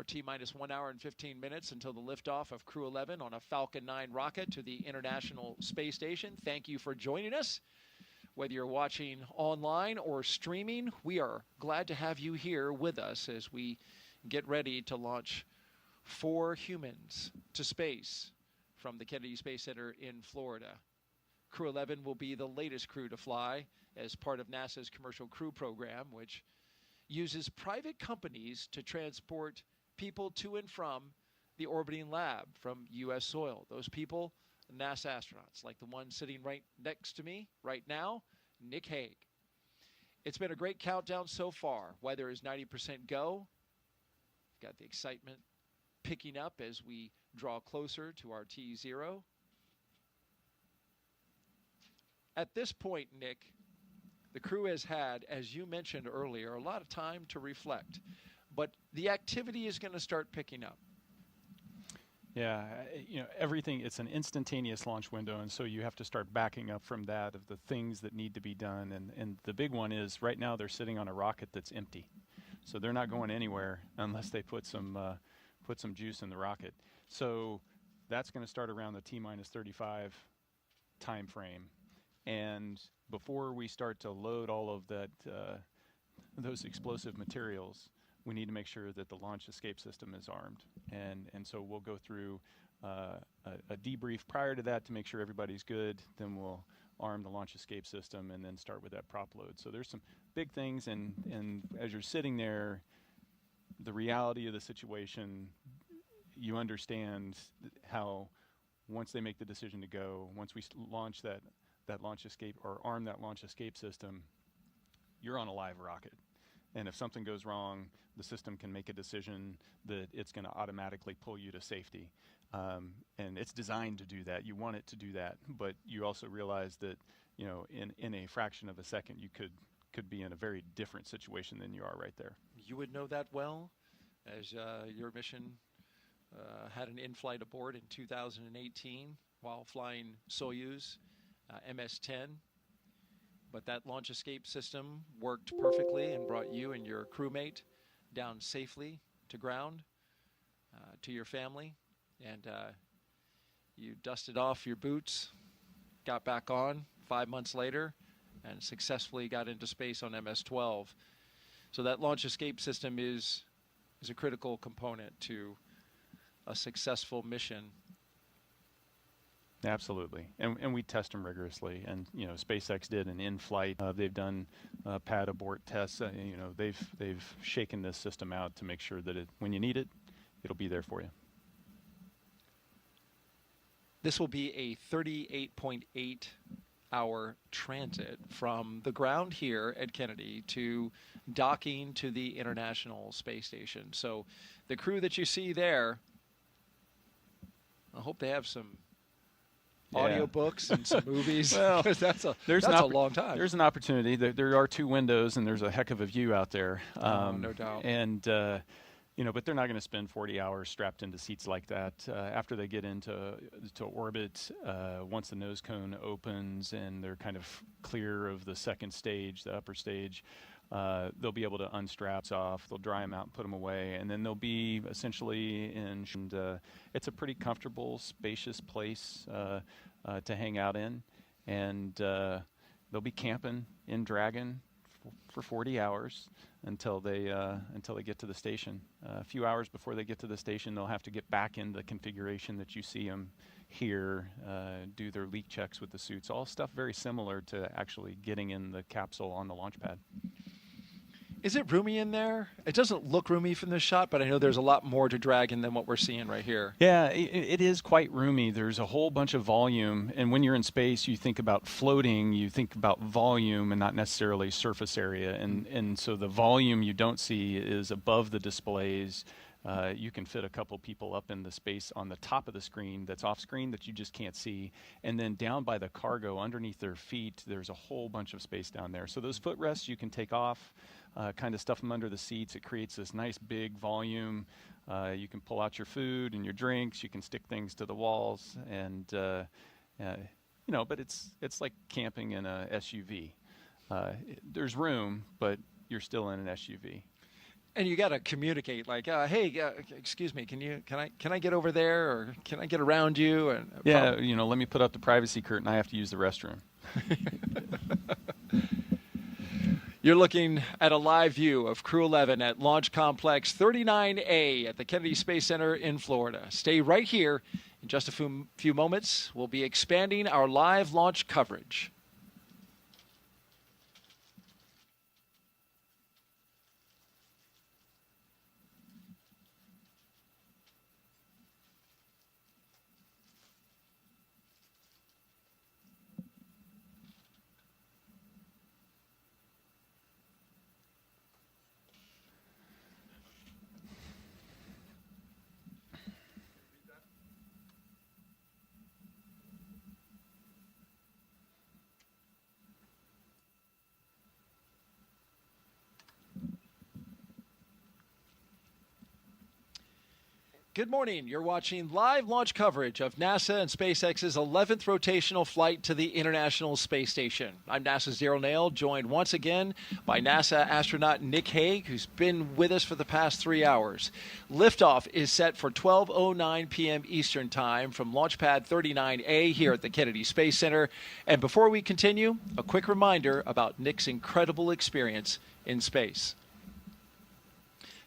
We're T-minus 1 hour and 15 minutes until the liftoff of Crew 11 on a Falcon 9 rocket to the International Space Station. Thank you for joining us. Whether you're watching online or streaming, we are glad to have you here with us as we get ready to launch 4 humans to space from the Kennedy Space Center in Florida. Crew 11 will be the latest crew to fly as part of NASA's Commercial Crew Program, which uses private companies to transport people to and from the orbiting lab from U.S. soil. Those people, NASA astronauts, like the one sitting right next to me right now, Nick Hague. It's been a great countdown so far. Weather is 90% go. We've got the excitement picking up as we draw closer to our T0. At this point, Nick, the crew has had, as you mentioned earlier, a lot of time to reflect. But the activity is going to start picking up. Yeah, everything, it's an instantaneous launch window, and so you have to start backing up from that of the things that need to be done. And the big one is right now they're sitting on a rocket that's empty. So they're not going anywhere unless they put some juice in the rocket. So that's going to start around the T-minus 35 time frame. And before we start to load all of that, those explosive materials, we need to make sure that the launch escape system is armed. And so we'll go through a debrief prior to that to make sure everybody's good. Then we'll arm the launch escape system and then start with that prop load. So there's some big things. And as you're sitting there, the reality of the situation, you understand how once they make the decision to go, once we launch that launch escape or arm that launch escape system, you're on a live rocket. And if something goes wrong, the system can make a decision that it's going to automatically pull you to safety. And it's designed to do that. You want it to do that, but you also realize that, in a fraction of a second, you could be in a very different situation than you are right there. You would know that well, as your mission had an in-flight abort in 2018 while flying Soyuz MS-10. But that launch escape system worked perfectly and brought you and your crewmate down safely to ground, to your family. And you dusted off your boots, got back on 5 months later, and successfully got into space on MS-12. So that launch escape system is a critical component to a successful mission. Absolutely, and we test them rigorously. And SpaceX did an in-flight. They've done pad abort tests. They've shaken this system out to make sure that when you need it, it'll be there for you. This will be a 38.8 hour transit from the ground here at Kennedy to docking to the International Space Station. So the crew that you see there, I hope they have some audiobooks and some movies. Well, that's a long time. There's an opportunity. There are 2 windows, and there's a heck of a view out there. No doubt. And but they're not going to spend 40 hours strapped into seats like that. After they get into orbit, once the nose cone opens and they're kind of clear of the second stage, the upper stage, they'll be able to unstrap off. They'll dry them out and put them away, and then they'll be essentially in. And it's a pretty comfortable, spacious place to hang out in, and they'll be camping in Dragon for 40 hours until they get to the station. A few hours before they get to the station, they'll have to get back in the configuration that you see them here, do their leak checks with the suits, all stuff very similar to actually getting in the capsule on the launch pad. Is it roomy in there? It doesn't look roomy from this shot, but I know there's a lot more to Dragon than what we're seeing right here. Yeah, it is quite roomy. There's a whole bunch of volume, and when you're in space, you think about floating, you think about volume and not necessarily surface area, and so the volume you don't see is above the displays. You can fit a couple people up in the space on the top of the screen that's off screen that you just can't see. And then down by the cargo underneath their feet, there's a whole bunch of space down there. So those footrests you can take off, kind of stuff them under the seats. It creates this nice big volume. You can pull out your food and your drinks. You can stick things to the walls. And, but it's like camping in a SUV. There's room, but you're still in an SUV. And you got to communicate, like, hey, excuse me, can I get over there, or can I get around you? And yeah, let me put up the privacy curtain. I have to use the restroom. You're looking at a live view of Crew 11 at Launch Complex 39A at the Kennedy Space Center in Florida. Stay right here. In just a few moments, we'll be expanding our live launch coverage. Good morning. You're watching live launch coverage of NASA and SpaceX's 11th rotational flight to the International Space Station. I'm NASA's Daryl Nail, joined once again by NASA astronaut Nick Hague, who's been with us for the past 3 hours. Liftoff is set for 12:09 p.m. Eastern Time from Launch Pad 39A here at the Kennedy Space Center. And before we continue, a quick reminder about Nick's incredible experience in space.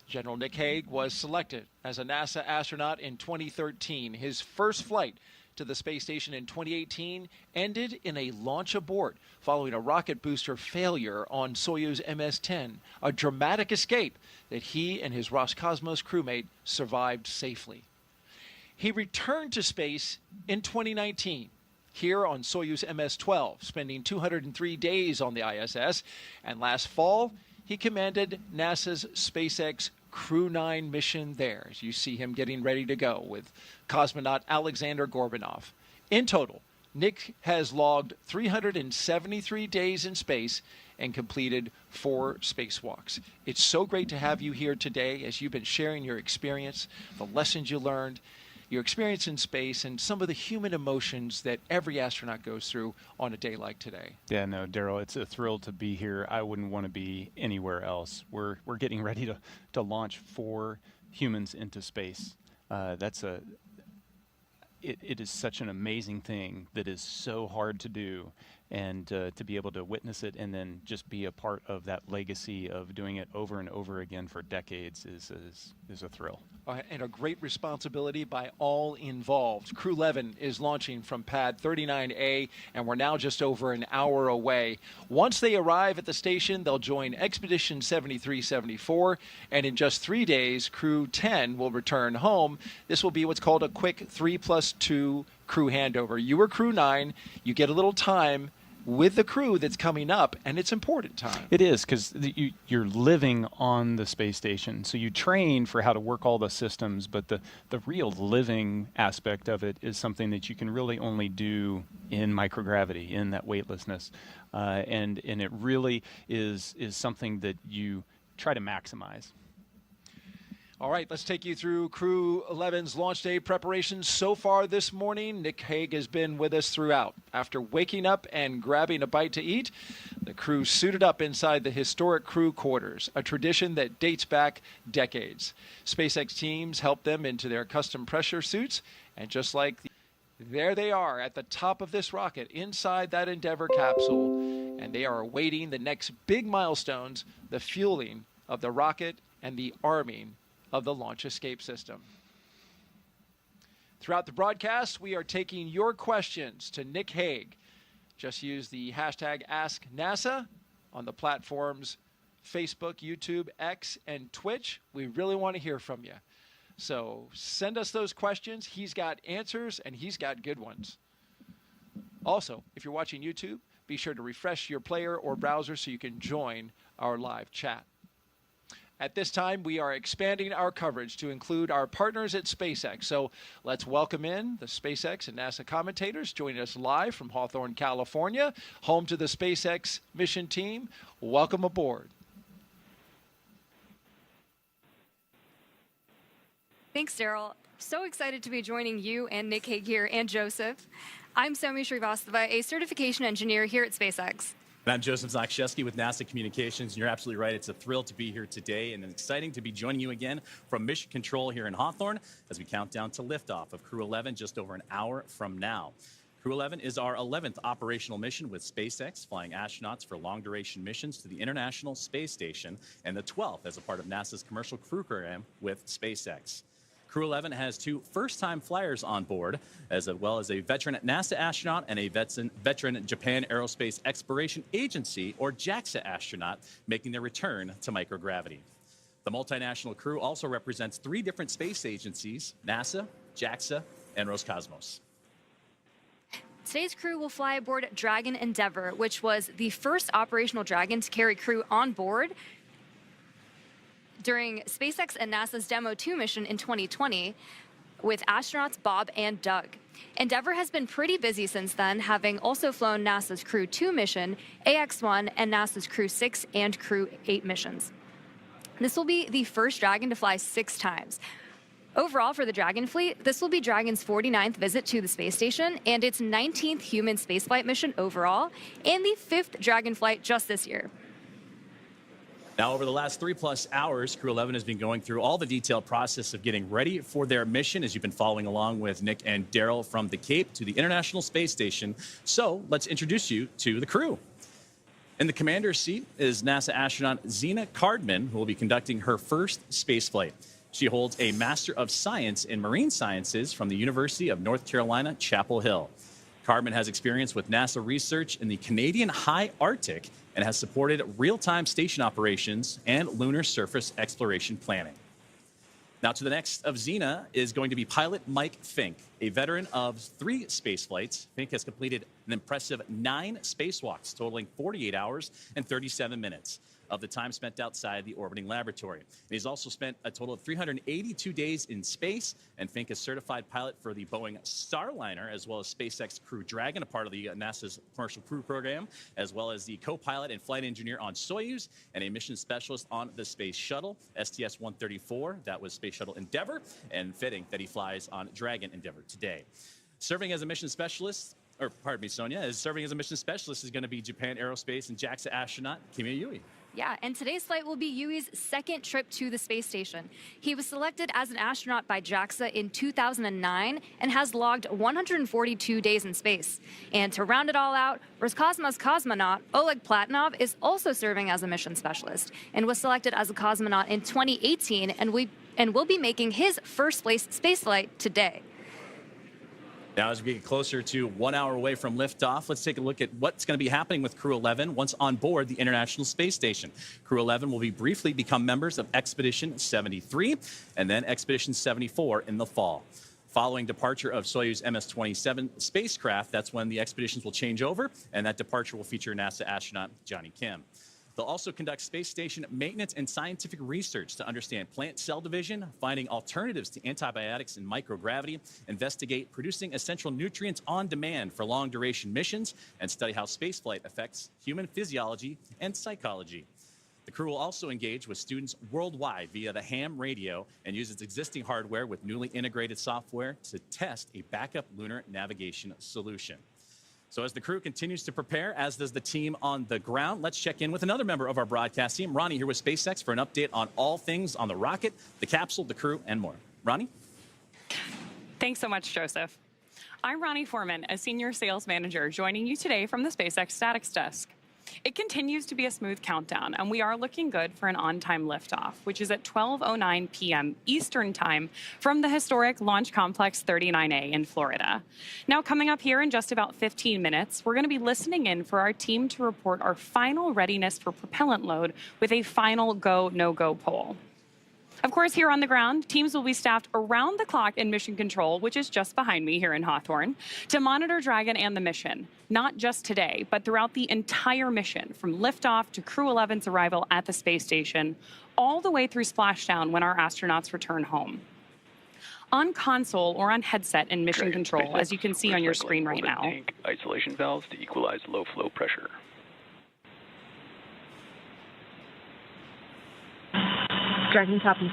General Nick Hague was selected as a NASA astronaut in 2013. His first flight to the space station in 2018 ended in a launch abort following a rocket booster failure on Soyuz MS-10, a dramatic escape that he and his Roscosmos crewmate survived safely. He returned to space in 2019. Here on Soyuz MS-12, spending 203 days on the ISS, and last fall, he commanded NASA's SpaceX Crew 9 mission there, as you see him getting ready to go with cosmonaut Alexander Gorbanov. In total, Nick has logged 373 days in space and completed 4 spacewalks. It's so great to have you here today as you've been sharing your experience, the lessons you learned, your experience in space, and some of the human emotions that every astronaut goes through on a day like today. Yeah, no, Daryl, it's a thrill to be here. I wouldn't want to be anywhere else. We're getting ready to launch 4 humans into space. It is such an amazing thing that is so hard to do, and to be able to witness it and then just be a part of that legacy of doing it over and over again for decades is a thrill. And a great responsibility by all involved. Crew 11 is launching from Pad 39A, and we're now just over an hour away. Once they arrive at the station, they'll join Expedition 7374, and in just 3 days, Crew 10 will return home. This will be what's called a quick 3+2 crew handover. You were Crew 9. You get a little time with the crew that's coming up, and it's important time. It is, because you're living on the space station, so you train for how to work all the systems, but the real living aspect of it is something that you can really only do in microgravity, in that weightlessness, and it really is something that you try to maximize. All right, let's take you through Crew 11's launch day preparations so far this morning. Nick Hague has been with us throughout. After waking up and grabbing a bite to eat, the crew suited up inside the historic crew quarters, a tradition that dates back decades. SpaceX teams helped them into their custom pressure suits, and just like there they are at the top of this rocket inside that Endeavour capsule, and they are awaiting the next big milestones, the fueling of the rocket and the arming of the launch escape system. Throughout the broadcast, we are taking your questions to Nick Hague. Just use the hashtag AskNASA on the platforms Facebook, YouTube, X, and Twitch. We really want to hear from you. So send us those questions. He's got answers, and he's got good ones. Also, if you're watching YouTube, be sure to refresh your player or browser so you can join our live chat. At this time, we are expanding our coverage to include our partners at SpaceX. So let's welcome in the SpaceX and NASA commentators joining us live from Hawthorne, California, home to the SpaceX mission team. Welcome aboard. Thanks, Daryl. So excited to be joining you and Nick Hague here and Joseph. I'm Somi Srivastava, a certification engineer here at SpaceX. And I'm Joseph Zakshevsky with NASA Communications, and you're absolutely right. It's a thrill to be here today and exciting to be joining you again from Mission Control here in Hawthorne as we count down to liftoff of Crew 11 just over an hour from now. Crew 11 is our 11th operational mission with SpaceX, flying astronauts for long-duration missions to the International Space Station, and the 12th as a part of NASA's commercial crew program with SpaceX. Crew 11 has 2 first-time flyers on board, as well as a veteran NASA astronaut and a veteran Japan Aerospace Exploration Agency, or JAXA astronaut, making their return to microgravity. The multinational crew also represents 3 different space agencies: NASA, JAXA, and Roscosmos. Today's crew will fly aboard Dragon Endeavour, which was the first operational Dragon to carry crew on board during SpaceX and NASA's Demo 2 mission in 2020 with astronauts Bob and Doug. Endeavour has been pretty busy since then, having also flown NASA's Crew 2 mission, AX-1, and NASA's Crew 6 and Crew 8 missions. This will be the first Dragon to fly 6 times. Overall, for the Dragon fleet, this will be Dragon's 49th visit to the space station and its 19th human spaceflight mission overall, and the 5th Dragon flight just this year. Now, over the last 3+ hours, Crew 11 has been going through all the detailed process of getting ready for their mission, as you've been following along with Nick and Daryl from the Cape to the International Space Station. So let's introduce you to the crew. In the commander's seat is NASA astronaut Zena Cardman, who will be conducting her first spaceflight. She holds a Master of Science in Marine Sciences from the University of North Carolina, Chapel Hill. Cardman has experience with NASA research in the Canadian High Arctic and has supported real-time station operations and lunar surface exploration planning. Now, to the next of Zena is going to be pilot Mike Fink, a veteran of 3 space flights. Fink has completed an impressive 9 spacewalks, totaling 48 hours and 37 minutes of the time spent outside the orbiting laboratory. And he's also spent a total of 382 days in space, and Fink is certified pilot for the Boeing Starliner, as well as SpaceX Crew Dragon, a part of the NASA's commercial crew program, as well as the co-pilot and flight engineer on Soyuz, and a mission specialist on the Space Shuttle, STS-134, that was Space Shuttle Endeavour, and fitting that he flies on Dragon Endeavour today. Serving as a mission specialist, or pardon me, Sonia, is serving as a mission specialist is going to be Japan Aerospace and JAXA astronaut Kimi Yui. Yeah, and today's flight will be Yui's 2nd trip to the space station. He was selected as an astronaut by JAXA in 2009 and has logged 142 days in space. And to round it all out, Roscosmos cosmonaut Oleg Platonov is also serving as a mission specialist and was selected as a cosmonaut in 2018 and will be making his first space flight today. Now, as we get closer to 1 hour away from liftoff, let's take a look at what's going to be happening with Crew 11 once on board the International Space Station. Crew 11 will briefly become members of Expedition 73 and then Expedition 74 in the fall. Following departure of Soyuz MS-27 spacecraft, that's when the expeditions will change over, and that departure will feature NASA astronaut Johnny Kim. They'll also conduct space station maintenance and scientific research to understand plant cell division, finding alternatives to antibiotics and microgravity, investigate producing essential nutrients on demand for long-duration missions, and study how spaceflight affects human physiology and psychology. The crew will also engage with students worldwide via the ham radio and use its existing hardware with newly integrated software to test a backup lunar navigation solution. So as the crew continues to prepare, as does the team on the ground, let's check in with another member of our broadcast team, Ronnie, here with SpaceX for an update on all things on the rocket, the capsule, the crew, and more. Ronnie? Thanks so much, Joseph. I'm Ronnie Foreman, a senior sales manager, joining you today from the SpaceX Statics Desk. It continues to be a smooth countdown, and we are looking good for an on-time liftoff, which is at 12:09 p.m. Eastern Time from the historic Launch Complex 39A in Florida. Now, coming up here in just about 15 minutes, we're going to be listening in for our team to report our final readiness for propellant load with a final go, no-go poll. Of course, here on the ground, teams will be staffed around the clock in Mission Control, which is just behind me here in Hawthorne, to monitor Dragon and the mission, not just today, but throughout the entire mission, from liftoff to Crew 11's arrival at the space station, all the way through splashdown when our astronauts return home. On console or on headset in Mission Control, as you can see on your screen right now. Tank isolation valves to equalize low flow pressure. Dragon copy.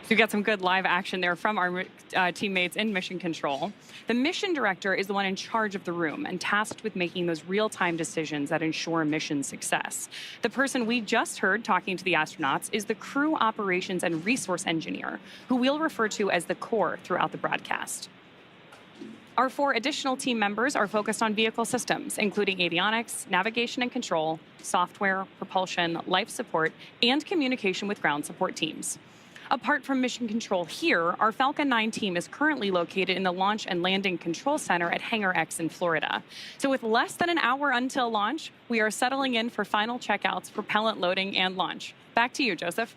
So we got some good live action there from our teammates in Mission Control. The mission director is the one in charge of the room and tasked with making those real-time decisions that ensure mission success. The person we just heard talking to the astronauts is the crew operations and resource engineer, who we'll refer to as the core throughout the broadcast. Our 4 additional team members are focused on vehicle systems, including avionics, navigation and control, software, propulsion, life support, and communication with ground support teams. Apart from Mission Control here, our Falcon 9 team is currently located in the Launch and Landing Control Center at Hangar X in Florida. So with less than an hour until launch, we are settling in for final checkouts, propellant loading, and launch. Back to you, Joseph.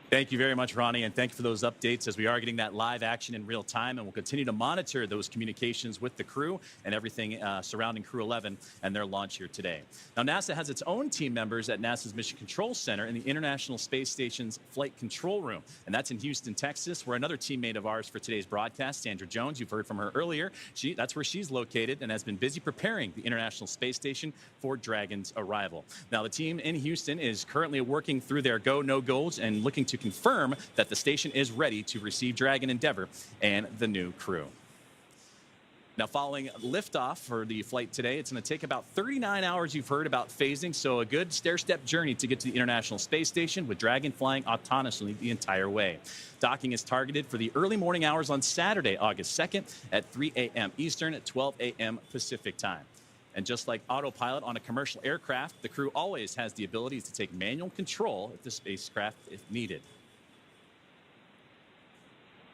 Thank you very much, Ronnie, and thank you for those updates as we are getting that live action in real time, and we'll continue to monitor those communications with the crew and everything surrounding Crew 11 and their launch here today. Now, NASA has its own team members at NASA's Mission Control Center in the International Space Station's Flight Control Room, and that's in Houston, Texas, where another teammate of ours for today's broadcast, Sandra Jones, you've heard from her earlier. That's where she's located and has been busy preparing the International Space Station for Dragon's arrival. Now, the team in Houston is currently working through their go, no goals and looking to confirm that the station is ready to receive Dragon Endeavour and the new crew. Now, following liftoff for the flight today, it's going to take about 39 hours, you've heard about phasing, so a good stair-step journey to get to the International Space Station with Dragon flying autonomously the entire way. Docking is targeted for the early morning hours on Saturday, August 2nd at 3 a.m. Eastern at 12 a.m. Pacific time. And just like autopilot on a commercial aircraft, the crew always has the ability to take manual control of the spacecraft if needed.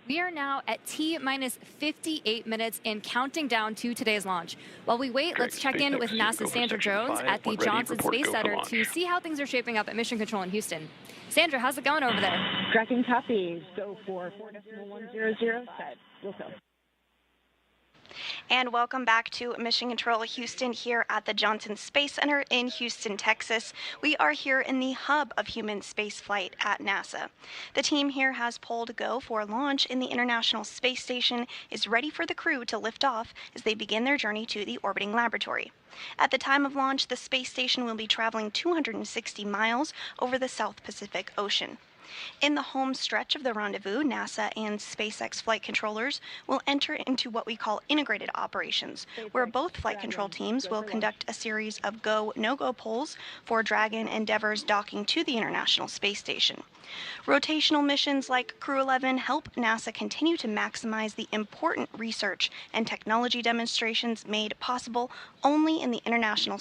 We are now at T-minus 58 minutes and counting down to today's launch. While we wait, let's check in with NASA's Sandra Jones at the Johnson Space Center to see how things are shaping up at Mission Control in Houston. Sandra, how's it going over there? Tracking copies. Go for 4.100 set. We'll go. And welcome back to Mission Control Houston here at the Johnson Space Center in Houston, Texas. We are here in the hub of human spaceflight at NASA. The team here has pulled go for launch in the International Space Station, is ready for the crew to lift off as they begin their journey to the orbiting laboratory. At the time of launch, the space station will be traveling 260 miles over the South Pacific Ocean. In the home stretch of the rendezvous, NASA and SpaceX flight controllers will enter into what we call integrated operations, where both flight control teams will conduct a series of go, no-go polls for Dragon Endeavour's docking to the International Space Station. Rotational missions like Crew 11 help NASA continue to maximize the important research and technology demonstrations made possible only in the International